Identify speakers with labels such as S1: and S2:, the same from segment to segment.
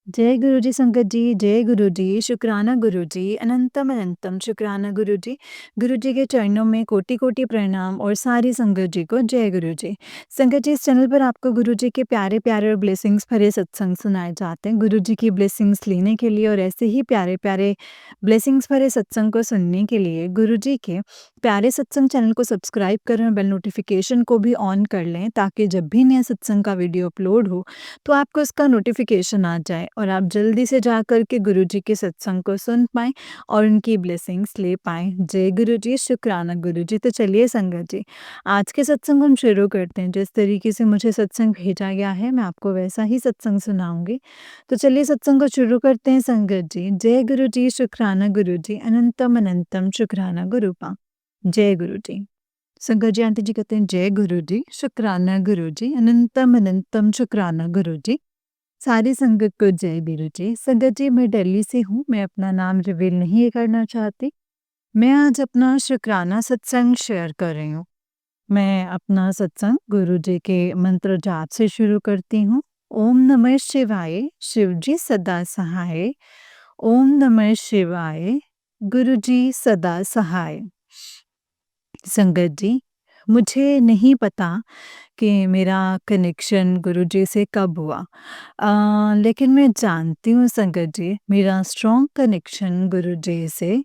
S1: जय गुरु जी संगत जी, जय गुरु जी, शुक्राना गुरु जी, अनंतम अनंतम शुक्राना गुरु जी। गुरु जी के चरणों में कोटि-कोटि प्रणाम और सारी संगत जी को जय गुरु जी। संगत जी इस चैनल पर आपको गुरु जी के प्यारे-प्यारे और ब्लेसिंग्स भरे सत्संग सुनाए जाते हैं। गुरु जी की ब्लेसिंग्स लेने के लिए और ऐसे ही प्यारे-प्यारे ब्लेसिंग्स भरे सत्संग को सुनने के लिए गुरु जी के प्यारे सत्संग चैनल को सब्सक्राइब करें और बेल नोटिफिकेशन को भी ऑन कर लें ताकि जब भी नया सत्संग का वीडियो अपलोड हो तो आपको इसका नोटिफिकेशन आ जाए और आप जल्दी से जा कर के गुरु जी के सत्संग को सुन पाएँ और उनकी ब्लेसिंग्स ले पाएँ। जय गुरु जी, शुक्राना गुरु जी। तो चलिए संगत जी, आज के सत्संग हम शुरू करते हैं। जिस तरीके से मुझे सत्संग भेजा गया है, मैं आपको वैसा ही सत्संग सुनाऊँगी। तो चलिए सत्संग को शुरू करते हैं संगत जी। जय गुरु जी, शुक्राना गुरु जी, अनंतम अनंतम शुक्राना गुरुपा। जय गुरु जी। संगत जी आंटी जी कहते हैं जय गुरु जी, शुक्राना गुरु जी, अनंतम अनंतम शुक्राना गुरु जी। सारी संगत को जय गुरु जी। संगत जी मैं दिल्ली से हूँ, मैं अपना नाम रिवील नहीं करना चाहती। मैं आज अपना शुक्राना सत्संग शेयर कर रही हूँ। मैं अपना सत्संग गुरु जी के मंत्र जाप से शुरू करती हूँ। ओम नमः शिवाय, शिव जी सदा सहाय। ओम नमः शिवाय, गुरु जी सदा सहाय। संगत जी, मुझे नहीं पता कि मेरा कनेक्शन गुरुजी से कब हुआ। लेकिन मैं जानती हूँ संगत जी, मेरा स्ट्रॉन्ग कनेक्शन गुरुजी से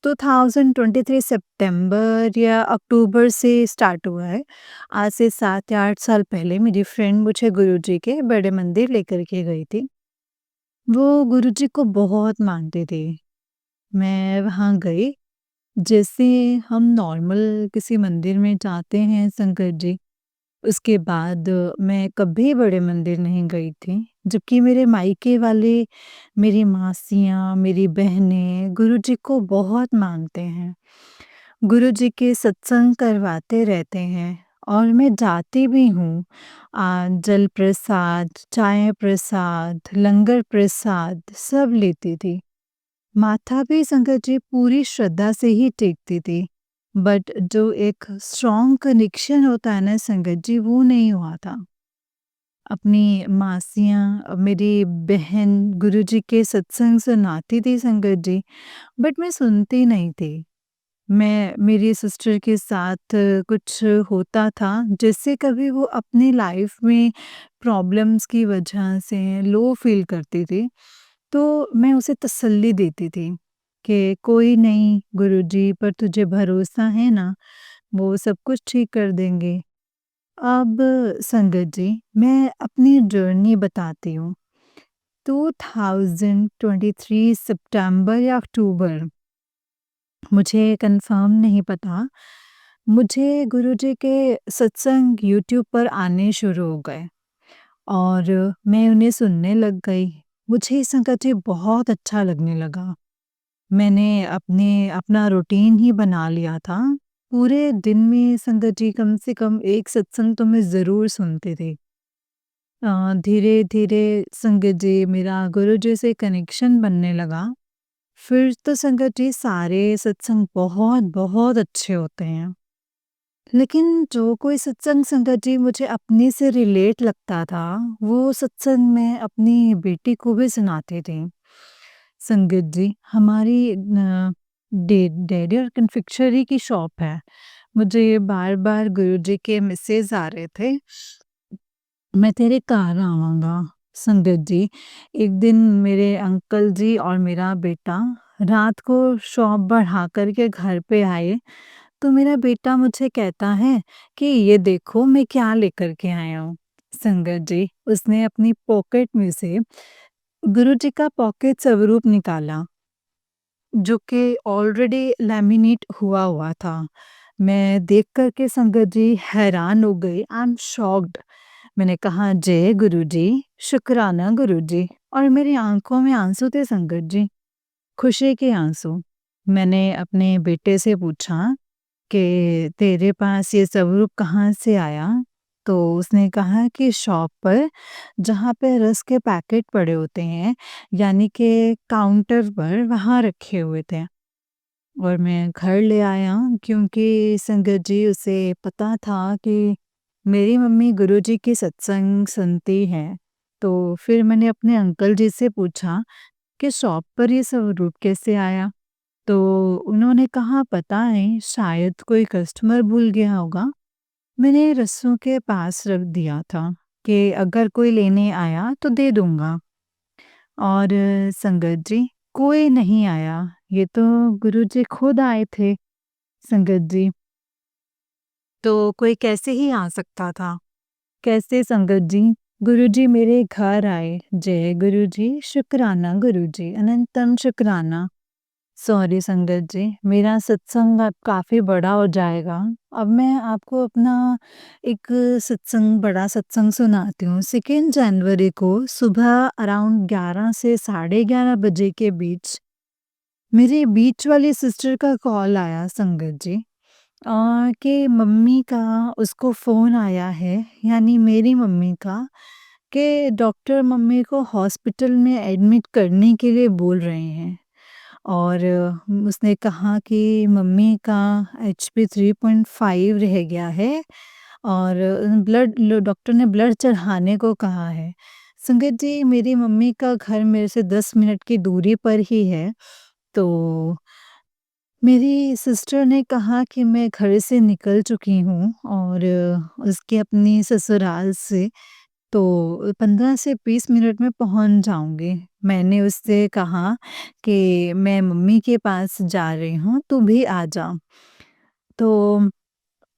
S1: 2023 सितंबर या अक्टूबर से स्टार्ट हुआ है। आज से 7 या 8 साल पहले मेरी फ्रेंड मुझे गुरुजी के बड़े मंदिर लेकर के गई थी। वो गुरुजी को बहुत मानती थी। मैं वहाँ गई, जैसे हम नॉर्मल किसी मंदिर में जाते हैं संगत जी, उसके बाद मैं कभी बड़े मंदिर नहीं गई थी। जबकि मेरे मायके वाले, मेरी मासियाँ, मेरी बहनें गुरुजी को बहुत मानते हैं। गुरुजी के सत्संग करवाते रहते हैं और मैं जाती भी हूँ। जल प्रसाद, चाय प्रसाद, लंगर प्रसाद सब लेती थी। माथा भी संगत जी पूरी श्रद्धा से ही टेकती थी। बट जो एक स्ट्रॉन्ग कनेक्शन होता है ना संगत जी, वो नहीं हुआ था। अपनी मासियाँ, मेरी बहन गुरुजी के सत्संग सुनाती थी संगत जी, बट मैं सुनती नहीं थी। मैं मेरी सिस्टर के साथ कुछ होता था, जिससे कभी वो अपनी लाइफ में प्रॉब्लम्स की वजह से लो फ़ील करती थी, तो मैं उसे तसल्ली देती थी कि कोई नहीं गुरुजी पर तुझे भरोसा है ना, वो सब कुछ ठीक कर देंगे। अब संगत जी, मैं अपनी जर्नी बताती हूँ। 2023 सितंबर या अक्टूबर, मुझे कन्फर्म नहीं पता, मुझे गुरुजी के सत्संग यूट्यूब पर आने शुरू हो गए और मैं उन्हें सुनने लग गई। मुझे संगत जी बहुत अच्छा लगने लगा। मैंने अपना रूटीन ही बना लिया था। पूरे दिन में संगत जी कम से कम 1 सत्संग तो मैं ज़रूर सुनती थी। धीरे-धीरे संगत जी मेरा गुरुजी से कनेक्शन बनने लगा। फिर तो संगत जी सारे सत्संग बहुत-बहुत अच्छे होते हैं। लेकिन जो कोई सत्संग संगत जी मुझे अपने से रिलेट लगता था, वो सत्संग मैं अपनी बेटी को भी सुनाती थी। संगत जी, हमारी डेयरी और कन्फेक्शनरी की शॉप है। मुझे बार-बार गुरुजी के मैसेज आ रहे थे, मैं तेरे घर आवाँगा। संगत जी, एक दिन मेरे अंकल जी और मेरा बेटा रात को शॉप बढ़ा कर के घर पे आए, तो मेरा बेटा मुझे कहता है कि ये देखो मैं क्या लेकर के आया हूँ। संगत जी, उसने अपनी पॉकेट में से गुरुजी का पॉकेट स्वरूप निकाला, जो कि ऑलरेडी लैमिनेट हुआ हुआ था। मैं देख कर के संगत जी हैरान हो गई, आई एम शॉक्ड। मैंने कहा जय गुरुजी, शुक्राना गुरुजी, और मेरी आँखों में आँसू थे संगत जी, खुशी के आँसू। मैंने अपने बेटे से पूछा कि तेरे पास ये स्वरूप कहाँ से आया? तो उसने कहा कि शॉप पर जहाँ पे रस्क के पैकेट पड़े होते हैं, यानी कि काउंटर पर वहाँ रखे हुए थे और मैं घर ले आया क्योंकि संगत जी उसे पता था कि मेरी मम्मी गुरुजी की सत्संग सुनती हैं। तो फिर मैंने अपने अंकल जी से पूछा कि शॉप पर ये स्वरूप कैसे आया? तो उन्होंने कहा पता नहीं, शायद कोई कस्टमर भूल गया होगा। मैंने रस्सों के पास रख दिया था कि अगर कोई लेने आया तो दे दूँगा। और संगत जी, कोई नहीं आया, ये तो गुरुजी खुद आए थे संगत जी। तो कोई कैसे ही आ सकता था? कैसे संगत जी? गुरुजी मेरे घर आए। जय गुरुजी, शुक्राना गुरुजी, अनंतम शुक्राना। सॉरी संगत जी, मेरा सत्संग अब काफ़ी बड़ा हो जाएगा। अब मैं आपको अपना एक बड़ा सत्संग सुनाती हूँ। 2 जनवरी को सुबह अराउंड 11 से साढ़े 11 बजे के बीच मेरी बीच वाली सिस्टर का कॉल आया संगत जी, कि मम्मी का उसको फ़ोन आया है, यानी मेरी मम्मी का, कि डॉक्टर मम्मी को हॉस्पिटल में एडमिट करने के लिए बोल रहे हैं। और उसने कहा कि मम्मी का एचपी 3.5 रह गया है और डॉक्टर ने ब्लड चढ़ाने को कहा है। संगत जी, मेरी मम्मी का घर मेरे से 10 मिनट की दूरी पर ही है। तो मेरी सिस्टर ने कहा कि मैं घर से निकल चुकी हूँ और उसके अपनी ससुराल से तो 15 से 20 मिनट में पहुँच जाऊँगी। मैंने उससे कहा कि मैं मम्मी के पास जा रही हूँ, तू भी आ जा। तो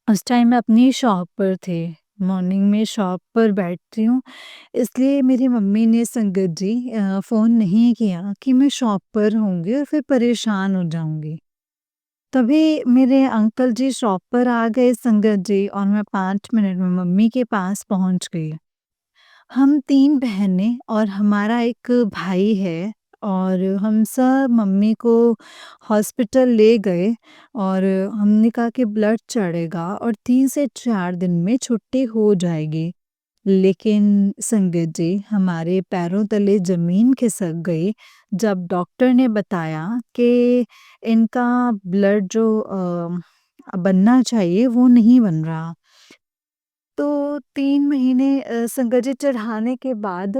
S1: उस टाइम मैं अपनी शॉप पर थी। मॉर्निंग में शॉप पर बैठती हूँ, इसलिए मेरी मम्मी ने संगत जी फ़ोन नहीं किया कि मैं शॉप पर होंगी और फिर परेशान हो जाऊँगी। तभी मेरे अंकल जी शॉप पर आ गए संगत जी, और मैं 5 मिनट में मम्मी के पास पहुँच गई। हम 3 बहनें और हमारा एक भाई है, और हम सब मम्मी को हॉस्पिटल ले गए और हमने कहा कि ब्लड चढ़ेगा और 3 से 4 दिन में छुट्टी हो जाएगी। लेकिन संगत जी, हमारे पैरों तले ज़मीन खिसक गई जब डॉक्टर ने बताया कि इनका ब्लड जो बनना चाहिए वो नहीं बन रहा। तो 3 महीने संगत जी चढ़ाने के बाद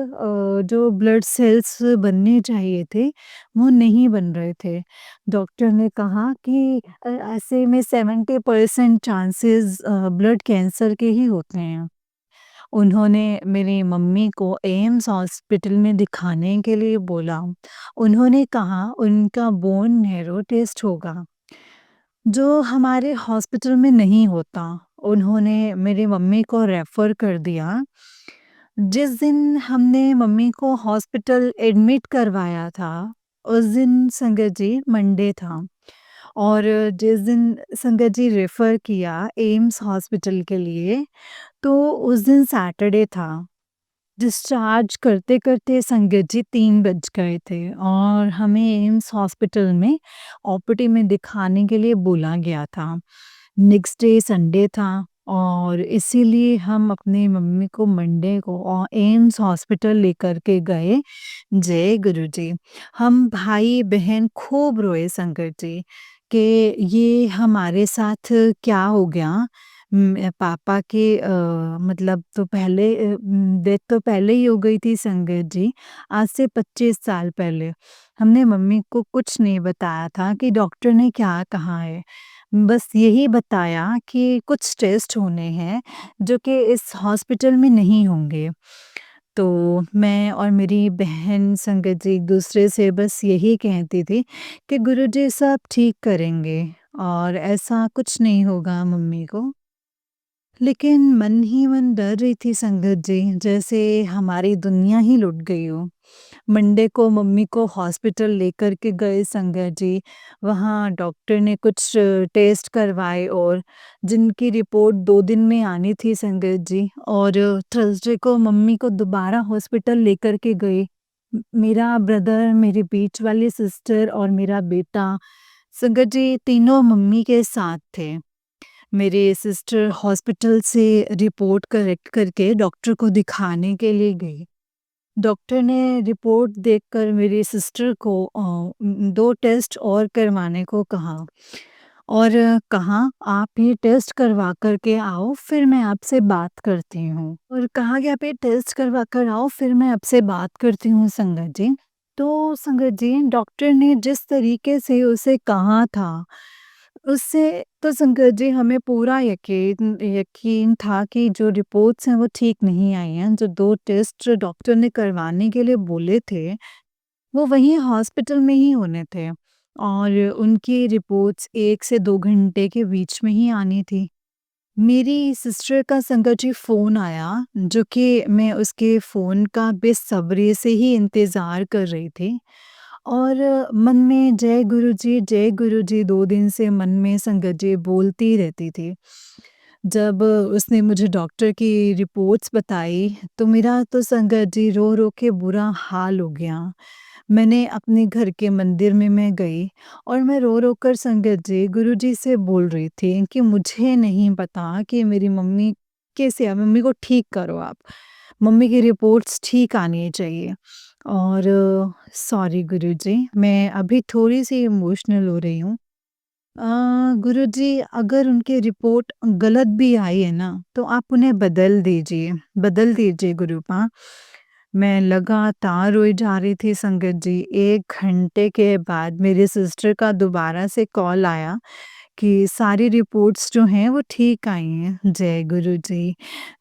S1: जो ब्लड सेल्स बनने चाहिए थे, वो नहीं बन रहे थे। डॉक्टर ने कहा कि ऐसे में 70% चांसेस ब्लड कैंसर के ही होते हैं। उन्होंने मेरी मम्मी को एम्स हॉस्पिटल में दिखाने के लिए बोला। उन्होंने कहा उनका बोन मैरो टेस्ट होगा, जो हमारे हॉस्पिटल में नहीं होता। उन्होंने मेरी मम्मी को रेफ़र कर दिया। जिस दिन हमने मम्मी को हॉस्पिटल एडमिट करवाया था, उस दिन संगत जी मंडे था, और जिस दिन संगत जी रेफ़र किया एम्स हॉस्पिटल के लिए, तो उस दिन सैटरडे था। डिस्चार्ज करते-करते संगत जी 3 बज गए थे और हमें एम्स हॉस्पिटल में ओपीडी में दिखाने के लिए बोला गया था। नेक्स्ट डे संडे था और इसीलिए हम अपनी मम्मी को मंडे को एम्स हॉस्पिटल लेकर के गए। जय गुरुजी। हम भाई-बहन खूब रोए संगत जी कि ये हमारे साथ क्या हो गया। पापा के मतलब तो पहले डेथ तो पहले ही हो गई थी संगत जी, आज से 25 साल पहले। हमने मम्मी को कुछ नहीं बताया था कि डॉक्टर ने क्या कहा है। बस यही बताया कि कुछ टेस्ट होने हैं, जो कि इस हॉस्पिटल में नहीं होंगे। तो मैं और मेरी बहन संगत जी एक-दूसरे से बस यही कहती थी कि गुरुजी सब ठीक करेंगे और ऐसा कुछ नहीं होगा मम्मी को। लेकिन मन ही मन डर रही थी संगत जी, जैसे हमारी दुनिया ही लुट गई हो। मंडे को मम्मी को हॉस्पिटल लेकर के गए संगत जी, वहाँ डॉक्टर ने कुछ टेस्ट करवाए और जिनकी रिपोर्ट 2 दिन में आनी थी संगत जी, और थर्सडे को मम्मी को दोबारा हॉस्पिटल लेकर के गए। मेरा ब्रदर, मेरी बीच वाली सिस्टर और मेरा बेटा, संगत जी तीनों मम्मी के साथ थे। मेरी सिस्टर हॉस्पिटल से रिपोर्ट कलेक्ट करके डॉक्टर को दिखाने के लिए गई। डॉक्टर ने रिपोर्ट देखकर मेरी सिस्टर को 2 टेस्ट और करवाने को कहा, और कहा आप ये टेस्ट करवा कर के आओ फिर मैं आपसे बात करती हूँ। और कहा कि आप ये टेस्ट करवा कर आओ फिर मैं आपसे बात करती हूँ संगत जी। तो संगत जी डॉक्टर ने जिस तरीके से उसे कहा था, उससे तो संगत जी हमें पूरा यकीन यकीन था कि जो रिपोर्ट्स हैं वो ठीक नहीं आई हैं। जो 2 टेस्ट डॉक्टर ने करवाने के लिए बोले थे, वो वहीं हॉस्पिटल में ही होने थे और उनकी रिपोर्ट्स 1 से 2 घंटे के बीच में ही आनी थी। मेरी सिस्टर का संगत जी फ़ोन आया, जो कि मैं उसके फ़ोन का बेसब्री से ही इंतज़ार कर रही थी और मन में जय गुरुजी 2 दिन से मन में संगत जी बोलती रहती थी। जब उसने मुझे डॉक्टर की रिपोर्ट्स बताई, तो मेरा तो संगत जी रो-रो के बुरा हाल हो गया। मैंने अपने घर के मंदिर में मैं गई और मैं रो-रो कर संगत जी गुरुजी से बोल रही थी कि मुझे नहीं पता कि मेरी मम्मी कैसे है, मम्मी को ठीक करो आप। मम्मी की रिपोर्ट्स ठीक आनी चाहिए और सॉरी गुरुजी, मैं अभी थोड़ी-सी इमोशनल हो रही हूँ। गुरुजी अगर उनकी रिपोर्ट गलत भी आई है ना, तो आप उन्हें बदल दीजिए गुरुपा। मैं लगातार रोई जा रही थी संगत जी। 1 घंटे के बाद मेरी सिस्टर का दोबारा से कॉल आया कि सारी रिपोर्ट्स जो हैं वो ठीक आई हैं। जय गुरुजी।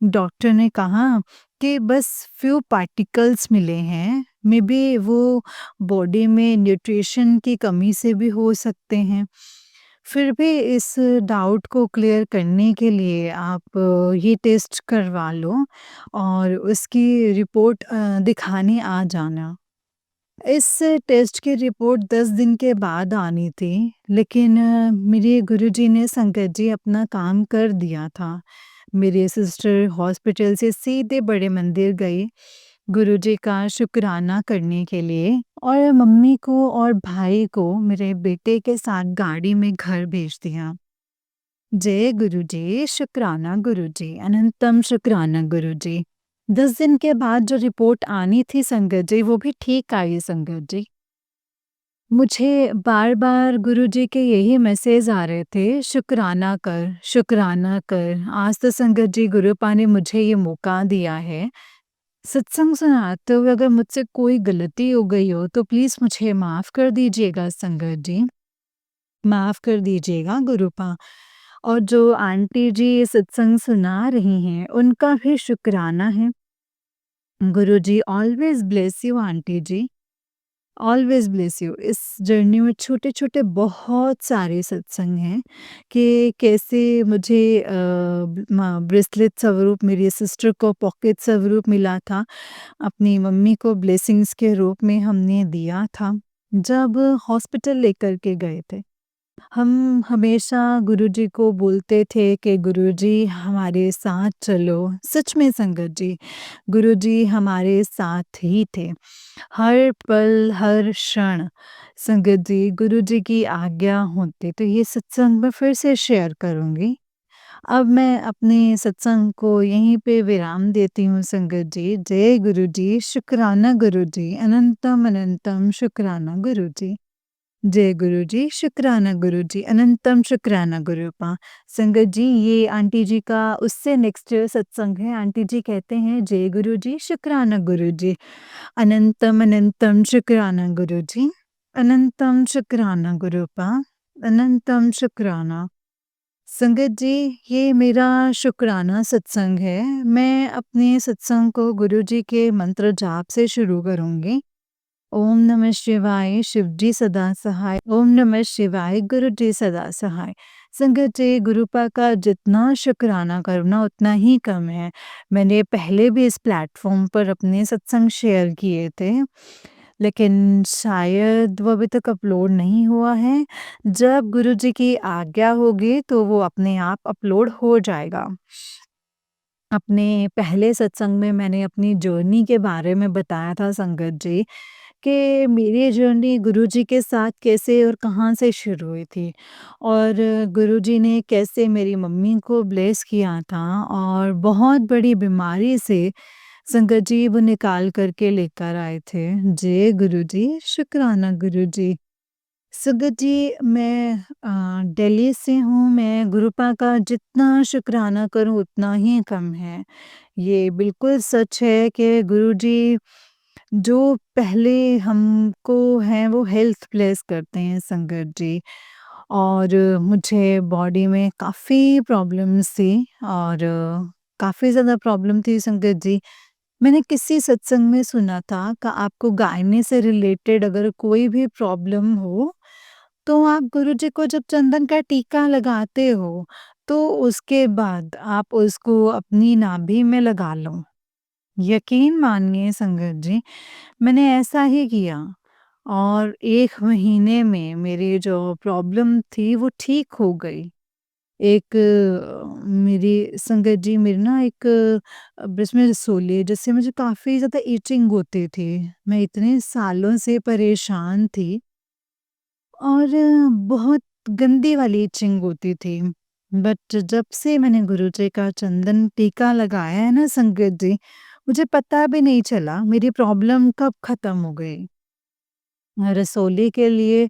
S1: डॉक्टर ने कहा कि बस फ्यू पार्टिकल्स मिले हैं, मे बी वो बॉडी में न्यूट्रिशन की कमी से भी हो सकते हैं। फिर भी इस डाउट को क्लियर करने के लिए आप ये टेस्ट करवा लो और उसकी रिपोर्ट दिखाने आ जाना। इस टेस्ट की रिपोर्ट 10 दिन के बाद आनी थी, लेकिन मेरे गुरुजी ने संगत जी अपना काम कर दिया था। मेरी सिस्टर हॉस्पिटल से सीधे बड़े मंदिर गई, गुरुजी का शुक्राना करने के लिए और मम्मी को और भाई को मेरे बेटे के साथ गाड़ी में घर भेज दिया। जय गुरुजी, शुक्राना गुरुजी, अनंतम शुक्राना गुरुजी। 10 दिन के बाद जो रिपोर्ट आनी थी संगत जी, वो भी ठीक आई संगत जी। मुझे बार-बार गुरुजी के यही मैसेज आ रहे थे, शुक्राना कर, शुक्राना कर। आज तो संगत जी गुरुपा ने मुझे ये मौका दिया है। सत्संग सुनाते हुए अगर मुझसे कोई गलती हो गई हो, तो प्लीज़ मुझे माफ़ कर दीजिएगा संगत जी। माफ़ कर दीजिएगा गुरुपा। और जो आंटी जी ये सत्संग सुना रही हैं, उनका भी शुक्राना है। Guruji always bless you aunty ji, always bless you. इस जर्नी में छोटे-छोटे बहुत सारे सत्संग हैं कि कैसे मुझे ब्रेसलेट स्वरूप मेरी सिस्टर को पॉकेट स्वरूप मिला था। अपनी मम्मी को ब्लेसिंग्स के रूप में हमने दिया था, जब हॉस्पिटल लेकर के गए थे। हम हमेशा गुरुजी को बोलते थे कि गुरुजी हमारे साथ चलो। सच में संगत जी, गुरुजी हमारे साथ ही थे। हर पल, हर क्षण संगत जी गुरुजी की आज्ञा होती। तो ये सत्संग मैं फिर से शेयर करूँगी। अब मैं अपने सत्संग को यहीं पे विराम देती हूँ संगत जी। जय गुरुजी, शुक्राना गुरुजी, अनंतम अनंतम शुक्राना गुरुजी। जय गुरुजी, शुक्राना गुरुजी, अनंतम शुक्राना गुरुपा। संगत जी ये आंटी जी का उससे नेक्स्ट सत्संग है। आंटी जी कहते हैं जय गुरुजी, शुक्राना गुरुजी, अनंतम अनंतम शुक्राना गुरुजी, अनंतम शुक्राना गुरुपा, अनंतम शुक्राना। संगत जी ये मेरा शुक्राना सत्संग है। मैं अपने सत्संग को गुरुजी के मंत्र जाप से शुरू करूँगी। ओम नमः शिवाय, शिव जी सदा सहाय। ओम नमः शिवाय, गुरु जी सदा सहाय। संगत जी गुरुपा का जितना शुक्राना करो ना उतना ही कम है। मैंने पहले भी इस प्लेटफॉर्म पर अपने सत्संग शेयर किए थे, लेकिन शायद वो अभी तक अपलोड नहीं हुआ है। जब गुरुजी की आज्ञा होगी तो वो अपने आप अपलोड हो जाएगा। अपने पहले सत्संग में मैंने अपनी जर्नी के बारे में बताया था संगत जी, कि मेरी जर्नी गुरुजी के साथ कैसे और कहाँ से शुरू हुई थी और गुरुजी ने कैसे मेरी मम्मी को ब्लेस किया था और बहुत बड़ी बीमारी से संगत जी वो निकाल करके लेकर आए थे। जय गुरुजी, शुक्राना गुरुजी। संगत जी, मैं दिल्ली से हूँ। मैं गुरुपा का जितना शुक्राना करूँ उतना ही कम है। ये बिल्कुल सच है कि गुरुजी जो पहले हमको हैं वो हेल्थ ब्लेस करते हैं संगत जी। और मुझे बॉडी में काफ़ी प्रॉब्लम्स थी और काफ़ी ज़्यादा प्रॉब्लम थी संगत जी। मैंने किसी सत्संग में सुना था कि आपको गायने से रिलेटेड अगर कोई भी प्रॉब्लम हो, तो आप गुरुजी को जब चंदन का टीका लगाते हो, तो उसके बाद आप उसको अपनी नाभि में लगा लो। यकीन मानिए संगत जी, मैंने ऐसा ही किया और 1 महीने में मेरी जो प्रॉब्लम थी वो ठीक हो गई। एक मेरी संगत जी मेरी ना एक इसमें रसोली है जिससे मुझे काफ़ी ज़्यादा इचिंग होती थी। मैं इतने सालों से परेशान थी और बहुत गंदी वाली इचिंग होती थी। बट जब से मैंने गुरुजी का चंदन टीका लगाया है ना संगत जी, मुझे पता भी नहीं चला मेरी प्रॉब्लम कब ख़त्म हो गई। रसोली के लिए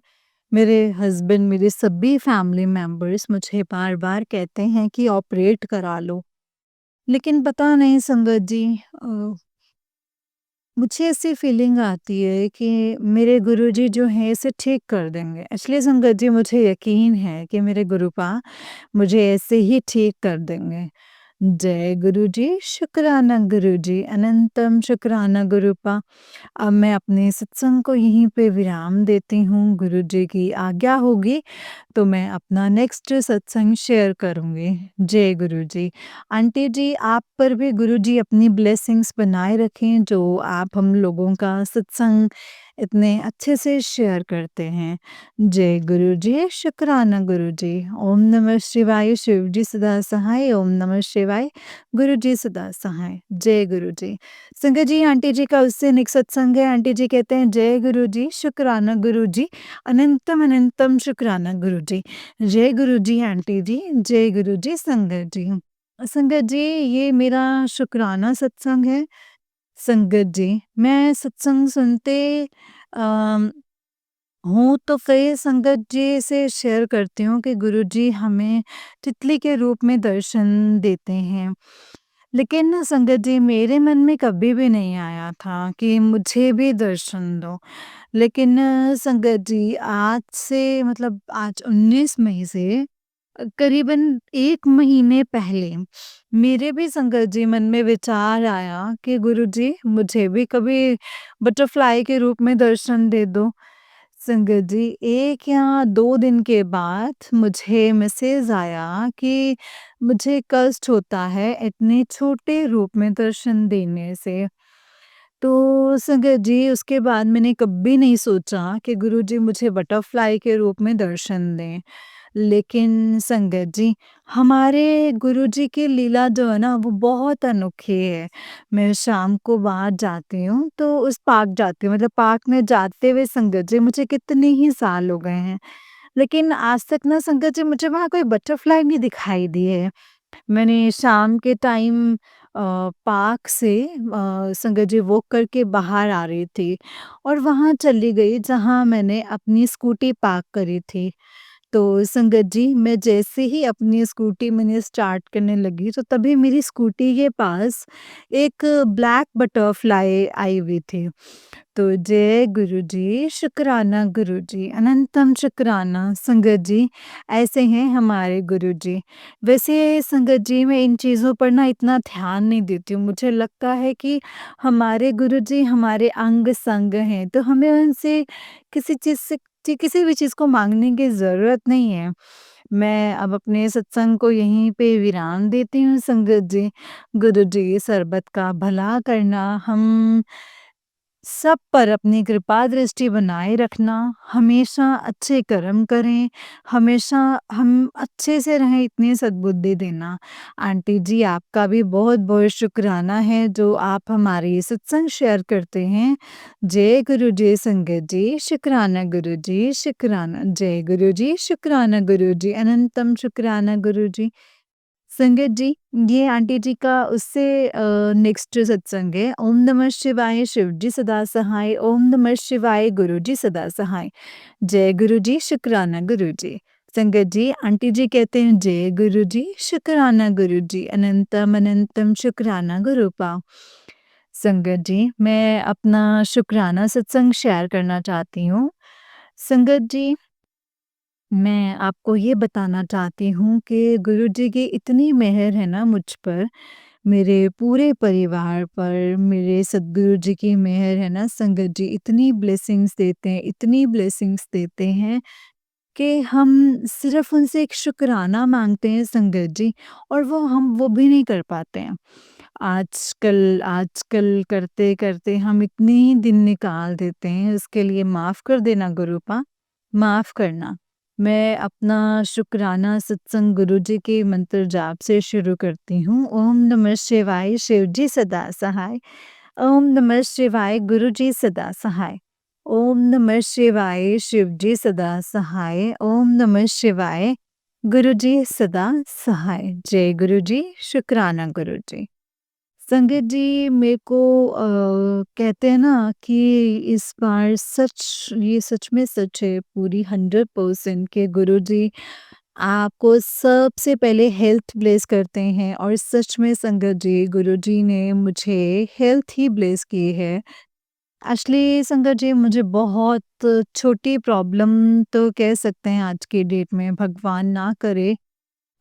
S1: मेरे हस्बैंड, मेरे सभी फैमिली मेंबर्स मुझे बार-बार कहते हैं कि ऑपरेट करा लो। लेकिन पता नहीं संगत जी, मुझे ऐसी फीलिंग आती है कि मेरे गुरुजी जो हैं इसे ठीक कर देंगे। इसलिए संगत जी मुझे यकीन है कि मेरे गुरुपा मुझे ऐसे ही ठीक कर देंगे। जय गुरुजी, शुक्राना गुरुजी, अनंतम शुक्राना गुरुपा। अब मैं अपने सत्संग को यहीं पे विराम देती हूँ। गुरुजी की आज्ञा होगी तो मैं अपना नेक्स्ट सत्संग शेयर करूँगी। जय गुरुजी। आंटी जी, आप पर भी गुरुजी अपनी ब्लेसिंग्स बनाए रखें जो आप हम लोगों का सत्संग इतने अच्छे से शेयर करते हैं। जय गुरुजी, शुक्राना गुरुजी। ओम नमः शिवाय, शिव जी सदा सहाय। ओम नमः शिवाय, गुरुजी सदा सहाय। जय गुरुजी। संगत जी, आंटी जी का उस दिन एक सत्संग है। आंटी जी कहते हैं, जय गुरुजी, शुक्राना गुरुजी, अनंतम अनंतम शुक्राना गुरुजी। जय गुरुजी आंटी जी, जय गुरुजी संगत जी। संगत जी, ये मेरा शुक्राना सत्संग है। संगत जी, मैं सत्संग सुनते अ, हूँ तो फिर संगत जी से शेयर करती हूँ कि गुरुजी हमें तितली के रूप में दर्शन देते हैं। लेकिन ना संगत जी, मेरे मन में कभी भी नहीं आया था कि मुझे भी दर्शन दो। लेकिन संगत जी, आज से मतलब आज 19 मई से करीबन 1 महीने पहले मेरे भी संगत जी मन में विचार आया कि गुरुजी मुझे भी कभी बटरफ्लाई के रूप में दर्शन दे दो। संगत जी, 1 या 2 दिन के बाद मुझे मैसेज आया कि मुझे कष्ट होता है इतने छोटे रूप में दर्शन देने से। तो संगत जी, उसके बाद मैंने कभी नहीं सोचा कि गुरुजी मुझे बटरफ्लाई के रूप में दर्शन दें। लेकिन संगत जी, हमारे गुरुजी की लीला जो है ना वो बहुत अनोखी है। मैं शाम को बाहर जाती हूँ तो उस पार्क जाती हूँ, मतलब पार्क में जाते हुए संगत जी मुझे कितने ही साल हो गए हैं। लेकिन आज तक ना संगत जी मुझे वहाँ कोई बटरफ्लाई नहीं दिखाई दिए। मैंने शाम के टाइम पार्क से संगत जी वॉक करके बाहर आ रही थी और वहाँ चली गई जहाँ मैंने अपनी स्कूटी पार्क करी थी। तो संगत जी, मैं जैसे ही अपनी स्कूटी मैंने स्टार्ट करने लगी तो तभी मेरी स्कूटी के पास एक ब्लैक बटरफ्लाई आई हुई थी। तो जय गुरुजी, शुक्राना गुरुजी, अनंतम शुक्राना संगत जी, ऐसे हैं हमारे गुरुजी। वैसे संगत जी, मैं इन चीज़ों पर ना इतना ध्यान नहीं देती हूँ। मुझे लगता है कि हमारे गुरुजी हमारे अंग-संग हैं, तो हमें उनसे किसी चीज़ से किसी भी चीज़ को माँगने की ज़रूरत नहीं है। मैं अब अपने सत्संग को यहीं पे विराम देती हूँ संगत जी। गुरुजी, सर्बत का भला करना, हम सब पर अपनी कृपा दृष्टि बनाए रखना, हमेशा अच्छे कर्म करें, हमेशा हम अच्छे से रहें इतनी सद्बुद्धि देना। आंटी जी, आपका भी बहुत-बहुत शुक्राना है जो आप हमारे ये सत्संग शेयर करते हैं। जय गुरु जी संगत जी, शुक्राना गुरु जी, शुक्राना। जय गुरु जी, शुक्राना गुरु जी, अनंतम शुक्राना गुरु जी। संगत जी, ये आंटी जी का उससे नेक्स्ट सत्संग है। ओम नमः शिवाय शिव जी सदा सहाय, ओम नमः शिवाय गुरु जी सदा सहाय। जय गुरु जी, शुक्राना गुरु जी। संगत जी, आंटी जी कहते हैं जय गुरु जी, शुक्राना गुरु जी, अनंतम अनंतम शुक्राना गुरु पाव। संगत जी, मैं अपना शुक्राना सत्संग शेयर करना चाहती हूँ। संगत जी, मैं आपको ये बताना चाहती हूँ कि गुरुजी की इतनी मेहर है ना मुझ पर, मेरे पूरे परिवार पर, मेरे सद्गुरु जी की मेहर है ना संगत जी, इतनी ब्लेसिंग्स देते हैं, इतनी ब्लेसिंग्स देते हैं कि हम सिर्फ़ उनसे एक शुकराना माँगते हैं संगत जी, और वो भी नहीं कर पाते हैं। आजकल आजकल करते-करते हम इतने ही दिन निकाल देते हैं, उसके लिए माफ़ कर देना गुरूपा, माफ़ करना। मैं अपना शुकराना सत्संग गुरुजी के मंत्र जाप से शुरू करती हूँ। ओम नमः शिवाय शिव जी सदा सहाय। ओम नमः शिवाय गुरु जी सदा सहाय। ओम नमः शिवाय शिव जी सदा सहाय। ओम नमः शिवाय गुरु जी सदा सहाय। जय गुरु जी, शुक्राना गुरु जी। संगत जी, मेरे को कहते हैं ना कि इस बार ये सच में सच है पूरी 100% के गुरुजी आपको सबसे पहले हेल्थ ब्लेस करते हैं, और सच में संगत जी, गुरुजी ने मुझे हेल्थ ही ब्लेस की है। एक्चुअली संगत जी, मुझे बहुत छोटी प्रॉब्लम तो कह सकते हैं आज की डेट में, भगवान ना करे,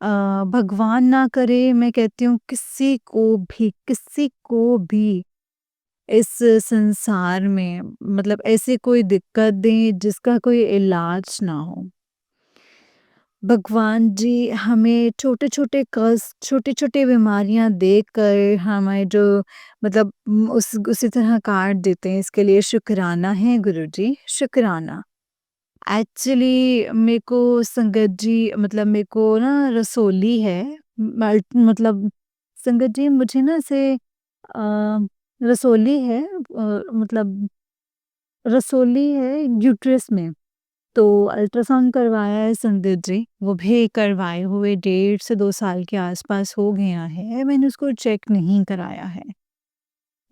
S1: अ, भगवान ना करे, मैं कहती हूँ किसी को भी इस संसार में मतलब ऐसी कोई दिक्कत दें जिसका कोई इलाज ना हो। भगवान जी हमें छोटे-छोटे कष्ट, छोटी-छोटी बीमारियाँ देकर हमें जो मतलब उस उसी तरह काट देते हैं, इसके लिए शुकराना है गुरुजी, शुकराना। एक्चुअली मेरे को संगत जी मतलब मेरे को ना रसोली है, मतलब संगत जी मुझे ना ऐसे रसोली है, मतलब रसोली है यूट्रस में। तो अल्ट्रासाउंड करवाया है संगत जी, वो भी करवाए हुए 1.5 से 2 साल के आसपास हो गया है, मैंने उसको चेक नहीं कराया है।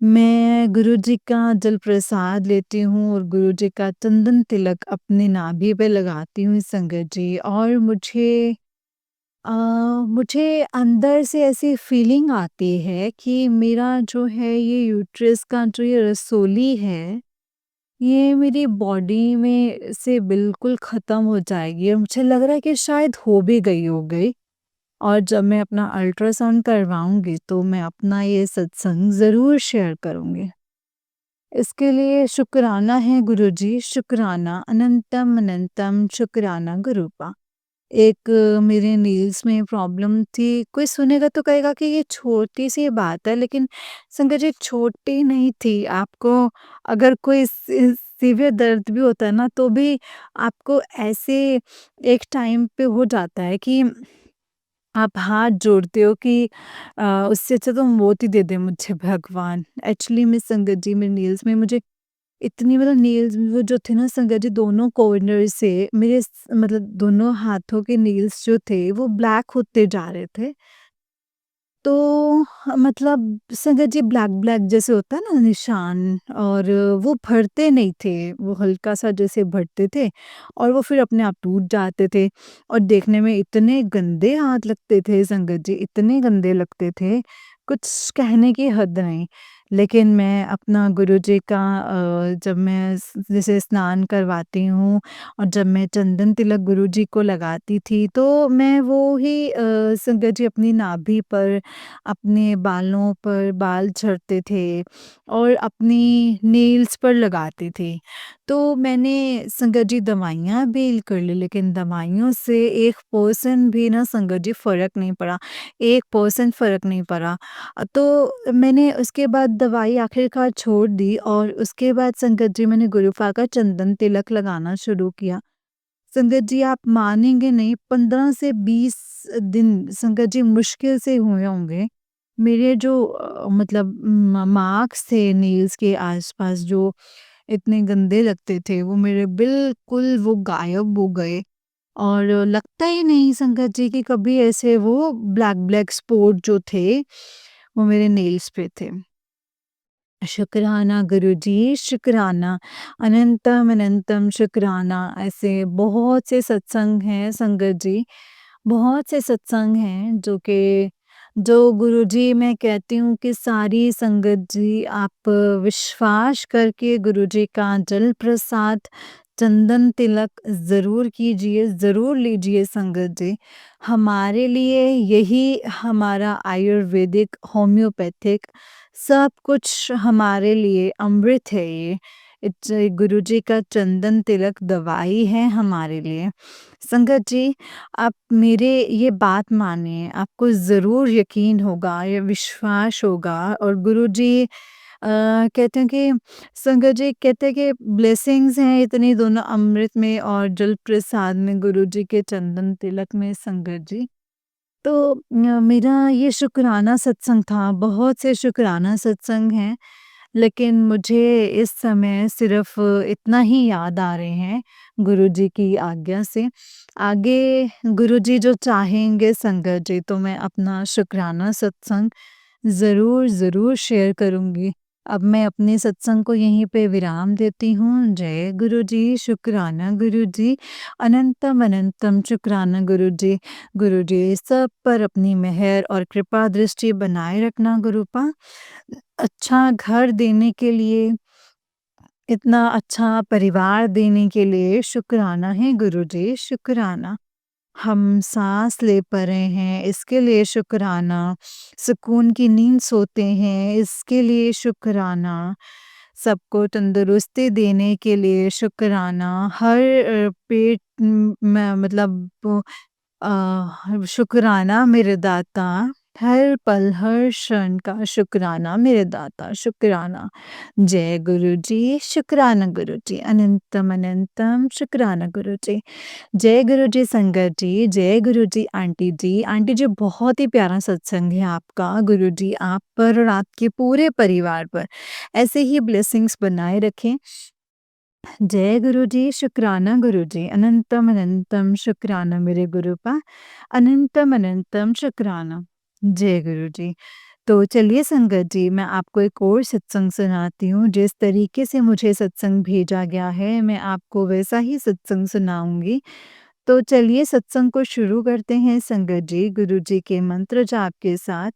S1: मैं गुरुजी का जल प्रसाद लेती हूँ और गुरुजी का चंदन तिलक अपने नाभि पे लगाती हूँ संगत जी, और अ, मुझे अंदर से ऐसी फीलिंग आती है कि मेरा जो है ये यूट्रस का जो ये रसोली है, ये मेरी बॉडी में से बिल्कुल ख़त्म हो जाएगी, और मुझे लग रहा है कि शायद हो भी गई हो गई। और जब मैं अपना अल्ट्रासाउंड करवाऊँगी तो मैं अपना ये सत्संग ज़रूर शेयर करूँगी। इसके लिए शुकराना है गुरुजी, शुकराना, अनंतम अनंतम शुकराना गुरूपा। एक मेरे नील्स में प्रॉब्लम थी, कोई सुनेगा तो कहेगा कि ये छोटी-सी बात है, लेकिन संगत जी छोटी नहीं थी। आपको अगर कोई सीवियर दर्द भी होता है ना, तो भी आपको ऐसे एक टाइम पे हो जाता है कि आप हाथ जोड़ते हो कि उससे अच्छा तो मौत ही दे दे मुझे भगवान। एक्चुअली में संगत जी मेरे नेल्स में मुझे इतनी मतलब नेल्स वो जो थे ना संगत जी, दोनों कॉर्नर से मेरे मतलब दोनों हाथों के नेल्स जो थे वो ब्लैक होते जा रहे थे। तो मतलब संगत जी ब्लैक ब्लैक जैसे होता है ना निशान, और वो भरते नहीं थे, वो हल्का-सा जैसे भरते थे और वो फिर अपने आप टूट जाते थे, और देखने में इतने गंदे हाथ लगते थे संगत जी, इतने गंदे लगते थे, कुछ कहने की हद नहीं। लेकिन मैं अपना गुरुजी का जब मैं जैसे स्नान करवाती हूँ और जब मैं चंदन तिलक गुरुजी को लगाती थी, तो मैं वो ही संगत जी अपनी नाभि पर, अपने बालों पर बाल झड़ते थे और अपनी नेल्स पर लगाती थी। तो मैंने संगत जी दवाइयाँ भी कर ली, लेकिन दवाइयों से 1% भी ना संगत जी फ़र्क नहीं पड़ा, 1% फ़र्क नहीं पड़ा। तो मैंने उसके बाद दवाई आखिरकार छोड़ दी, और उसके बाद संगत जी मैंने गुरुफा का चंदन तिलक लगाना शुरू किया। संगत जी आप मानेंगे नहीं, 15 से 20 दिन संगत जी मुश्किल से हुए होंगे। मेरे जो मतलब मार्क्स थे नेल्स के आसपास जो इतने गंदे लगते थे, वो मेरे बिल्कुल वो गायब हो गए। और लगता ही नहीं संगत जी कि कभी ऐसे वो ब्लैक ब्लैक स्पॉट जो थे, वो मेरे नेल्स पे थे। शुक्राना गुरुजी, शुक्राना, अनंतम अनंतम शुक्राना। ऐसे बहुत से सत्संग हैं संगत जी, बहुत से सत्संग हैं जो गुरुजी मैं कहती हूँ कि सारी संगत जी आप विश्वास करके गुरुजी का जल प्रसाद, चंदन तिलक ज़रूर कीजिए, ज़रूर लीजिए संगत जी। हमारे लिए यही हमारा आयुर्वेदिक, होम्योपैथिक सब कुछ हमारे लिए अमृत है ये। गुरुजी का चंदन तिलक दवाई है हमारे लिए। संगत जी, आप मेरे ये बात मानिए, आपको ज़रूर यकीन होगा, ये विश्वास होगा और गुरुजी कहते हैं कि संगत जी कहते हैं कि ब्लेसिंग्स हैं इतनी दोनों अमृत में और जल प्रसाद में, गुरुजी के चंदन तिलक में संगत जी। तो मेरा ये शुक्राना सत्संग था, बहुत से शुक्राना सत्संग हैं, लेकिन मुझे इस समय सिर्फ़ इतना ही याद आ रहे हैं गुरुजी की आज्ञा से। आगे गुरुजी जो चाहेंगे संगत जी तो मैं अपना शुक्राना सत्संग ज़रूर, ज़रूर शेयर करूँगी। अब मैं अपने सत्संग को यहीं पे विराम देती हूँ। जय गुरुजी, शुक्राना गुरुजी, अनंतम अनंतम शुक्राना गुरुजी। गुरुजी सब पर अपनी मेहर और कृपा दृष्टि बनाए रखना गुरुपा। अच्छा घर देने के लिए, इतना अच्छा परिवार देने के लिए शुक्राना है गुरुजी, शुक्राना। हम साँस ले पा रहे हैं इसके लिए शुक्राना, सुकून की नींद सोते हैं इसके लिए शुक्राना, सबको तंदुरुस्ती देने के लिए शुक्राना, हर पेट में मतलब शुक्राना मेरे दाता, हर पल हर क्षण का शुक्राना मेरे दाता, शुक्राना। जय गुरुजी, शुक्राना गुरुजी, अनंतम अनंतम शुक्राना गुरुजी। जय गुरुजी संगत जी, जय गुरुजी आंटी जी। आंटी जी बहुत ही प्यारा सत्संग है आपका, गुरुजी आप पर और आपके पूरे परिवार पर ऐसे ही ब्लेसिंग्स बनाए रखें। जय गुरुजी, शुक्राना गुरुजी, अनंतम अनंतम शुक्राना मेरे गुरुपा, अनंतम अनंतम शुक्राना। जय गुरुजी। तो चलिए संगत जी, मैं आपको एक और सत्संग सुनाती हूँ, जिस तरीके से मुझे सत्संग भेजा गया है, मैं आपको वैसा ही सत्संग सुनाऊँगी। तो चलिए सत्संग को शुरू करते हैं संगत जी, गुरु जी के मंत्र जाप के साथ।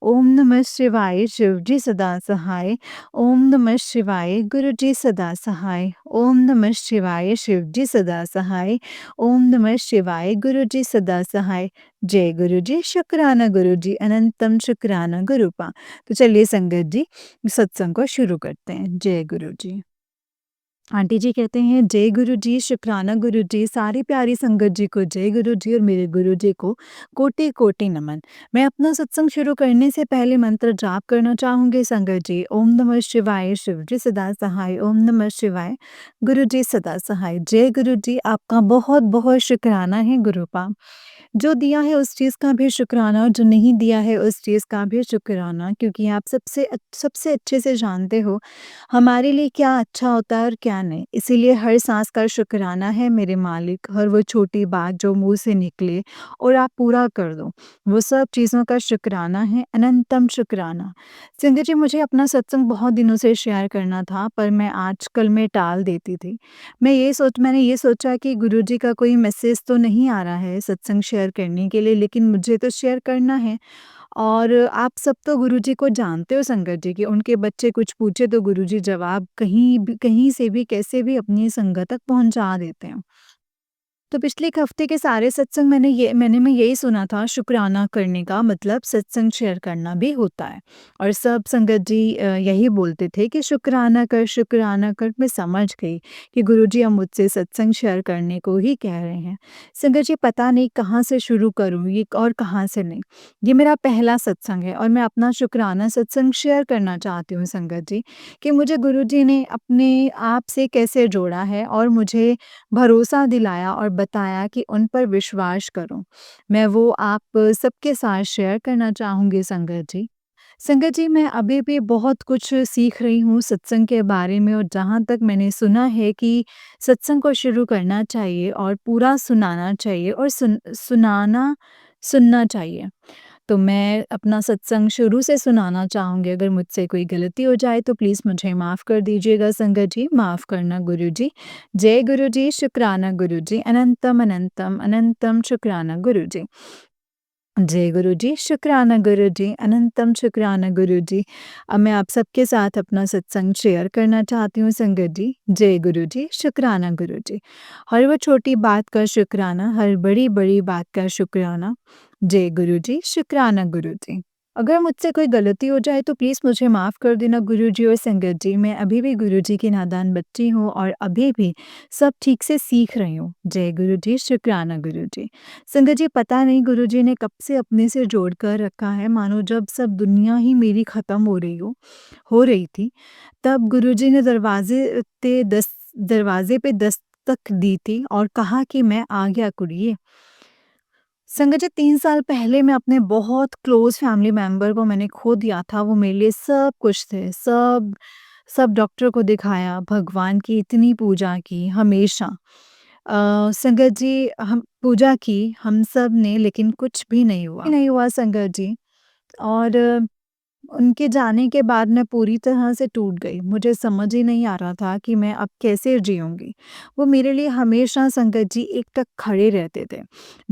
S1: ओम नमः शिवाय, शिव जी सदा सहाय। ओम नमः शिवाय, गुरु जी सदा सहाय। ओम नमः शिवाय, शिव जी सदा सहाय। ओम नमः शिवाय, गुरु जी सदा सहाय। जय गुरु जी, शुक्राना गुरु जी, अनंतम शुक्राना गुरुपा। तो चलिए संगत जी, सत्संग को शुरू करते हैं। जय गुरु जी। आंटी जी कहते हैं जय गुरु जी, शुक्राना गुरु जी, सारी प्यारी संगत जी को जय गुरु जी और मेरे गुरु जी को कोटि कोटि नमन। मैं अपना सत्संग शुरू करने से पहले मंत्र जाप करना चाहूँगी संगत जी। ओम नमः शिवाय, शिव जी सदा सहाय। ओम नमः शिवाय, गुरु जी सदा सहाय। जय गुरु जी, आपका बहुत बहुत शुक्राना है गुरुपा। जो दिया है उस चीज़ का भी शुक्राना और जो नहीं दिया है उस चीज़ का भी शुक्राना, क्योंकि आप सबसे अच्छे से जानते हो हमारे लिए क्या अच्छा होता है और क्या नहीं। इसीलिए हर साँस का शुक्राना है मेरे मालिक, हर वो छोटी बात जो मुँह से निकले और आप पूरा कर दो, वो सब चीज़ों का शुक्राना है, अनंतम शुक्राना। संगत जी, मुझे अपना सत्संग बहुत दिनों से शेयर करना था, पर मैं आजकल में टाल देती थी। मैंने ये सोचा कि गुरुजी का कोई मैसेज तो नहीं आ रहा है सत्संग शेयर करने के लिए, लेकिन मुझे तो शेयर करना है। और आप सब तो गुरुजी को जानते हो संगत जी कि उनके बच्चे कुछ पूछे तो गुरुजी जवाब कहीं से भी कैसे भी अपनी संगत तक पहुँचा देते हैं। तो पिछले एक हफ्ते के सारे सत्संग मैंने यही सुना था, शुक्राना करने का मतलब सत्संग शेयर करना भी होता है। और सब संगत जी यही बोलते थे कि शुक्राना कर। मैं समझ गई कि गुरुजी अब मुझसे सत्संग शेयर करने को ही कह रहे हैं। संगत जी, पता नहीं कहाँ से शुरू करूँ ये और कहाँ से नहीं। ये मेरा पहला सत्संग है और मैं अपना शुक्राना सत्संग शेयर करना चाहती हूँ संगत जी, कि मुझे गुरुजी ने अपने आप से कैसे जोड़ा है और मुझे भरोसा दिलाया और बताया कि उन पर विश्वास करो। मैं वो आप सबके साथ शेयर करना चाहूँगी संगत जी। संगत जी, मैं अभी भी बहुत कुछ सीख रही हूँ सत्संग के बारे में, और जहाँ तक मैंने सुना है कि सत्संग को शुरू करना चाहिए और पूरा सुनाना चाहिए और सुनना चाहिए। तो मैं अपना सत्संग शुरू से सुनाना चाहूँगी। अगर मुझसे कोई गलती हो जाए तो प्लीज़ मुझे माफ़ कर दीजिएगा संगत जी, माफ़ करना गुरु जी। जय गुरु जी, शुक्राना गुरु जी, अनंतम अनंतम अनंतम शुक्राना गुरु जी। जय गुरु जी, शुक्राना गुरु जी, अनंतम शुक्राना गुरु जी। अब मैं आप सबके साथ अपना सत्संग शेयर करना चाहती हूँ संगत जी। जय गुरु जी, शुक्राना गुरु जी। हर वो छोटी बात का शुक्राना, हर बड़ी-बड़ी बात का शुक्राना। जय गुरु जी, शुक्राना गुरु जी। अगर मुझसे कोई गलती हो जाए तो प्लीज़ मुझे माफ़ कर देना गुरु जी और संगत जी। मैं अभी भी गुरु जी की नादान बच्ची हूँ और अभी भी सब ठीक से सीख रही हूँ। जय गुरु जी, शुक्राना गुरु जी। संगत जी, पता नहीं गुरुजी ने कब से अपने से जोड़ कर रखा है, मानो जब सब दुनिया ही मेरी ख़त्म हो रही थी, तब गुरुजी ने दरवाज़े पे दस्तक दी थी और कहा कि मैं आ गया कुड़िए। संगत जी, 3 साल पहले मैं अपने बहुत क्लोज़ फैमिली मेंबर को मैंने खो दिया था। वो मेरे लिए सब कुछ थे, सब सब डॉक्टर को दिखाया, भगवान की इतनी पूजा की हमेशा। संगत जी, हम पूजा की हम सब ने, लेकिन कुछ भी नहीं हुआ संगत जी। और उनके जाने के बाद मैं पूरी तरह से टूट गई। मुझे समझ ही नहीं आ रहा था कि मैं अब कैसे जीऊँगी। वो मेरे लिए हमेशा संगत जी एकटक खड़े रहते थे।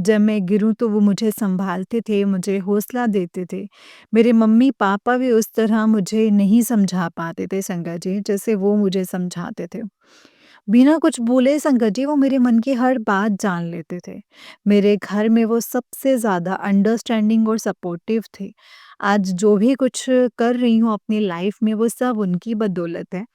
S1: जब मैं गिरूँ तो वो मुझे सँभालते थे, मुझे हौसला देते थे। मेरे मम्मी-पापा भी उस तरह मुझे नहीं समझा पाते थे संगत जी, जैसे वो मुझे समझाते थे। बिना कुछ बोले संगत जी, वो मेरे मन की हर बात जान लेते थे। मेरे घर में वो सबसे ज़्यादा अंडरस्टैंडिंग और सपोर्टिव थे। आज जो भी कुछ कर रही हूँ अपनी लाइफ में, वो सब उनकी बदौलत है।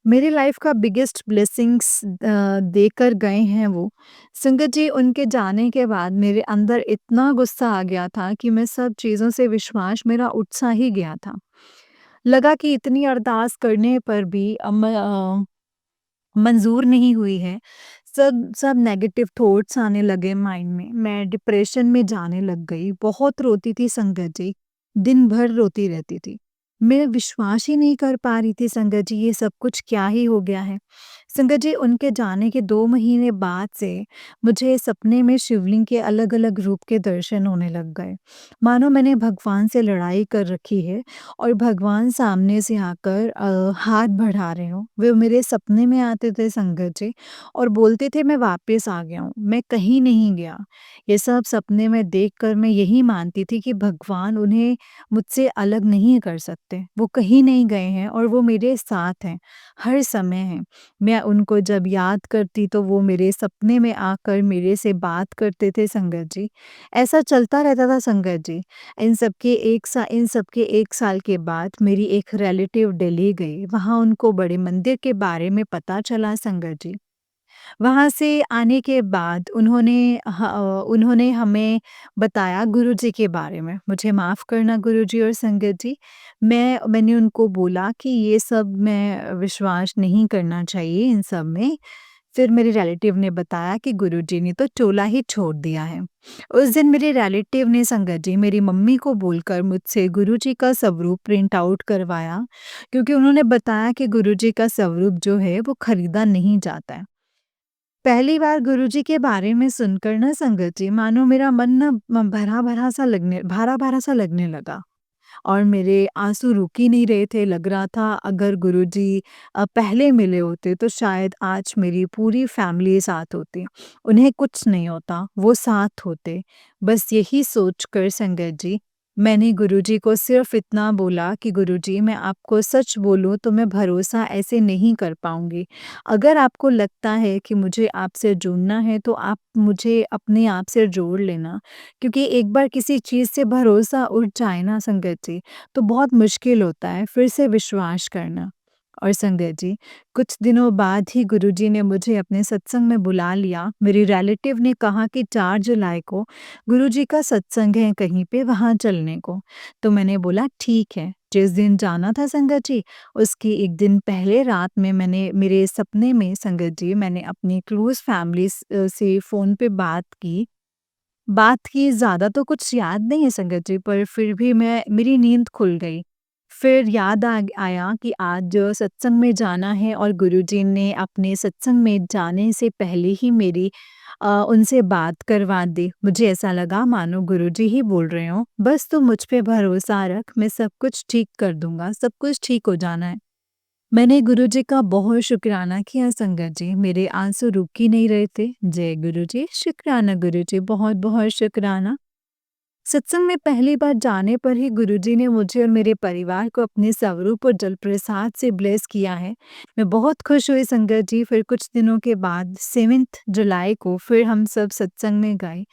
S1: मेरी लाइफ का बिगेस्ट ब्लेसिंग्स देकर गए हैं वो। संगत जी, उनके जाने के बाद मेरे अंदर इतना गुस्सा आ गया था कि मैं सब चीज़ों से विश्वास मेरा उठ सा ही गया था। लगा कि इतनी अरदास करने पर भी मंज़ूर नहीं हुई है। सब सब नेगेटिव थॉट्स आने लगे माइंड में। मैं डिप्रेशन में जाने लग गई। बहुत रोती थी संगत जी, दिन भर रोती रहती थी। मैं विश्वास ही नहीं कर पा रही थी संगत जी, ये सब कुछ क्या ही हो गया है। संगत जी, उनके जाने के 2 महीने बाद से मुझे सपने में शिवलिंग के अलग-अलग रूप के दर्शन होने लग गए। मानो मैंने भगवान से लड़ाई कर रखी है और भगवान सामने से आकर हाथ बढ़ा रहे हों। वे मेरे सपने में आते थे संगत जी और बोलते थे मैं वापस आ गया हूँ, मैं कहीं नहीं गया। ये सब सपने में देखकर मैं यही मानती थी कि भगवान उन्हें मुझसे अलग नहीं कर सकते। वो कहीं नहीं गए हैं और वो मेरे साथ हैं, हर समय हैं। मैं उनको जब याद करती तो वो मेरे सपने में आकर मेरे से बात करते थे संगत जी। ऐसा चलता रहता था संगत जी। इन सब के 1 साल के बाद मेरी एक रिलेटिव दिल्ली गई। वहाँ उनको बड़े मंदिर के बारे में पता चला संगत जी। वहाँ से आने के बाद उन्होंने हमें बताया गुरुजी के बारे में। मुझे माफ़ करना गुरुजी और संगत जी। मैंने उनको बोला कि ये सब मैं विश्वास नहीं करना चाहिए इन सब में। फिर मेरे रिलेटिव ने बताया कि गुरुजी ने तो चोला ही छोड़ दिया है। उस दिन मेरे रिलेटिव ने संगत जी मेरी मम्मी को बोलकर मुझसे गुरुजी का स्वरूप प्रिंट आउट करवाया, क्योंकि उन्होंने बताया कि गुरुजी का स्वरूप जो है वो खरीदा नहीं जाता है। पहली बार गुरुजी के बारे में सुनकर ना संगत जी, मानो मेरा मन ना भारा-भारा सा लगने लगा और मेरे आँसू रुक ही नहीं रहे थे। लग रहा था अगर गुरुजी पहले मिले होते तो शायद आज मेरी पूरी फैमिली साथ होती। उन्हें कुछ नहीं होता, वो साथ होते। बस यही सोचकर संगत जी, मैंने गुरुजी को सिर्फ़ इतना बोला कि गुरुजी, मैं आपको सच बोलूँ तो मैं भरोसा ऐसे नहीं कर पाऊँगी। अगर आपको लगता है कि मुझे आपसे जुड़ना है तो आप मुझे अपने आप से जोड़ लेना। क्योंकि एक बार किसी चीज़ से भरोसा उठ जाए ना संगत जी, तो बहुत मुश्किल होता है फिर से विश्वास करना। और संगत जी, कुछ दिनों बाद ही गुरुजी ने मुझे अपने सत्संग में बुला लिया। मेरी रिलेटिव ने कहा कि 4 जुलाई को गुरुजी का सत्संग है कहीं पे, वहाँ चलने को। तो मैंने बोला ठीक है। जिस दिन जाना था संगत जी, उसके 1 दिन पहले रात में मैंने मेरे सपने में संगत जी, मैंने अपनी क्लोज़ फैमिली से फ़ोन पे बात की। ज़्यादा तो कुछ याद नहीं है संगत जी, पर फिर भी मैं मेरी नींद खुल गई। फिर याद आया कि आज सत्संग में जाना है और गुरुजी ने अपने सत्संग में जाने से पहले ही मेरी उनसे बात करवा दी। मुझे ऐसा लगा मानो गुरुजी ही बोल रहे हों, "बस तू मुझ पे भरोसा रख, मैं सब कुछ ठीक कर दूँगा, सब कुछ ठीक हो जाना है।" मैंने गुरुजी का बहुत शुक्राना किया संगत जी, मेरे आँसू रुक ही नहीं रहे थे। जय गुरुजी, शुक्राना गुरुजी, बहुत-बहुत शुक्राना। सत्संग में पहली बार जाने पर ही गुरुजी ने मुझे और मेरे परिवार को अपने स्वरूप और जल प्रसाद से ब्लेस किया है। मैं बहुत खुश हुई संगत जी। फिर कुछ दिनों के बाद 7th जुलाई को फिर हम सब सत्संग में गए।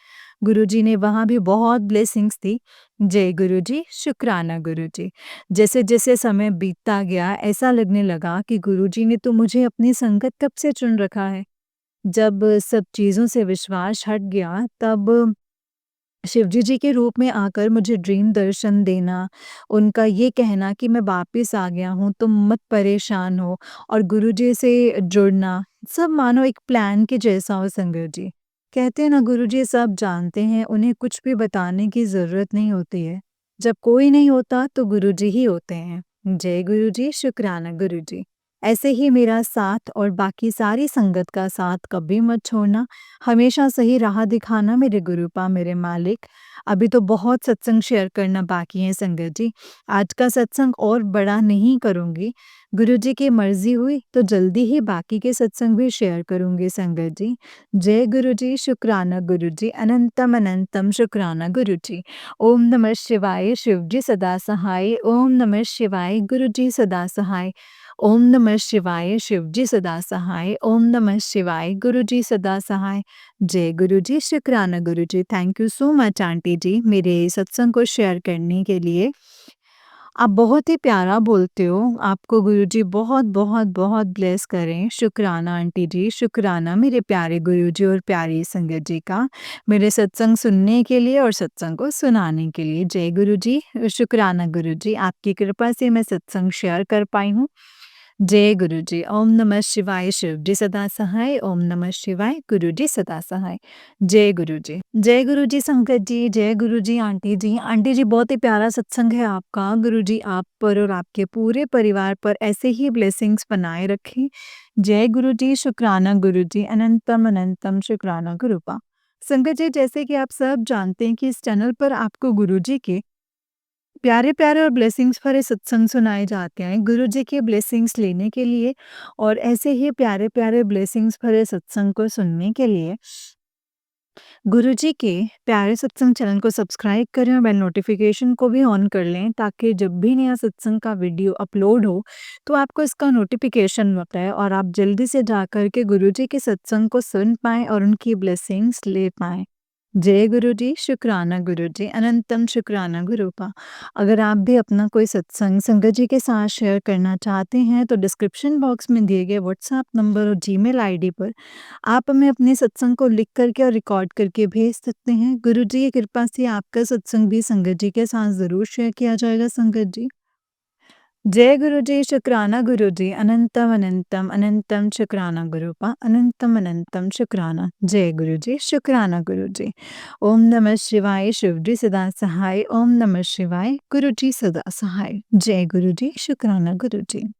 S1: गुरुजी ने वहाँ भी बहुत ब्लेसिंग्स दी। जय गुरुजी, शुक्राना गुरुजी। जैसे-जैसे समय बीतता गया ऐसा लगने लगा कि गुरुजी ने तो मुझे अपनी संगत कब से चुन रखा है। जब सब चीज़ों से विश्वास हट गया तब शिवजी जी के रूप में आकर मुझे ड्रीम दर्शन देना, उनका ये कहना कि मैं वापस आ गया हूँ, तुम मत परेशान हो और गुरुजी से जुड़ना, सब मानो एक प्लान के जैसा हो संगत जी। कहते हैं ना गुरुजी सब जानते हैं, उन्हें कुछ भी बताने की ज़रूरत नहीं होती है। जब कोई नहीं होता तो गुरुजी ही होते हैं। जय गुरुजी, शुक्राना गुरुजी। ऐसे ही मेरा साथ और बाकी सारी संगत का साथ कभी मत छोड़ना। हमेशा सही राह दिखाना मेरे गुरुपा मेरे मालिक। अभी तो बहुत सत्संग शेयर करना बाकी है संगत जी। आज का सत्संग और बड़ा नहीं करूँगी। गुरुजी की मर्ज़ी हुई तो जल्दी ही बाकी के सत्संग भी शेयर करूँगी संगत जी। जय गुरुजी, शुक्राना गुरुजी, अनंतम अनंतम शुक्राना गुरुजी। ओम नमः शिवाय, शिवजी सदा सहाय। ओम नमः शिवाय, गुरुजी सदा सहाय। ओम नमः शिवाय, शिवजी सदा सहाय। ओम नमः शिवाय, गुरुजी सदा सहाय। जय गुरुजी, शुक्राना Guruji. Thank you so much aunty ji मेरे सत्संग को शेयर करने के लिए। आप बहुत ही प्यारा बोलते हो, आपको गुरुजी बहुत-बहुत बहुत ब्लेस करें। शुक्राना आंटी जी, शुक्राना मेरे प्यारे गुरुजी और प्यारी संगत जी का, मेरे सत्संग सुनने के लिए और सत्संग को सुनाने के लिए। जय गुरुजी, शुक्राना गुरुजी, आपकी कृपा से मैं सत्संग शेयर कर पाई हूँ। जय गुरुजी। ओम नमः शिवाय, शिवजी सदा सहाय। ओम नमः शिवाय, गुरुजी सदा सहाय। जय गुरुजी। जय गुरुजी संगत जी, जय गुरुजी आंटी जी। आंटी जी बहुत ही प्यारा सत्संग है आपका। गुरुजी आप पर और आपके पूरे परिवार पर ऐसे ही ब्लेसिंग्स बनाए रखें। जय गुरुजी, शुक्राना गुरुजी, अनंतम अनंतम शुक्राना गुरुपा। संगत जी जैसे कि आप सब जानते हैं कि इस चैनल पर आपको गुरुजी के प्यारे-प्यारे और ब्लेसिंग्स भरे सत्संग सुनाए जाते हैं। गुरुजी के ब्लेसिंग्स लेने के लिए और ऐसे ही प्यारे-प्यारे ब्लेसिंग्स भरे सत्संग को सुनने के लिए गुरुजी के प्यारे सत्संग चैनल को सब्सक्राइब करें और बेल नोटिफिकेशन को भी ऑन कर लें ताकि जब भी नया सत्संग का वीडियो अपलोड हो तो आपको इसका नोटिफिकेशन मिलता है और आप जल्दी से जाकर के गुरुजी के सत्संग को सुन पाएँ और उनकी ब्लेसिंग्स ले पाएँ। जय गुरुजी, शुक्राना गुरुजी, अनंतम शुक्राना गुरुपा। अगर आप भी अपना कोई सत्संग संगत जी के साथ शेयर करना चाहते हैं तो डिस्क्रिप्शन बॉक्स में दिए गए व्हाट्सएप नंबर और जीमेल आईडी पर आप हमें अपने सत्संग को लिख करके और रिकॉर्ड करके भेज सकते हैं। गुरुजी की कृपा से आपका सत्संग भी संगत जी के साथ ज़रूर शेयर किया जाएगा संगत जी। जय गुरुजी, शुक्राना गुरुजी, अनंतम अनंतम अनंतम शुक्राना गुरुपा, अनंतम अनंतम शुक्राना। जय गुरुजी, शुक्राना गुरुजी। ओम नमः शिवाय, शिवजी सदा सहाय। ओम नमः शिवाय, गुरुजी सदा सहाय। जय गुरुजी, शुक्राना गुरुजी।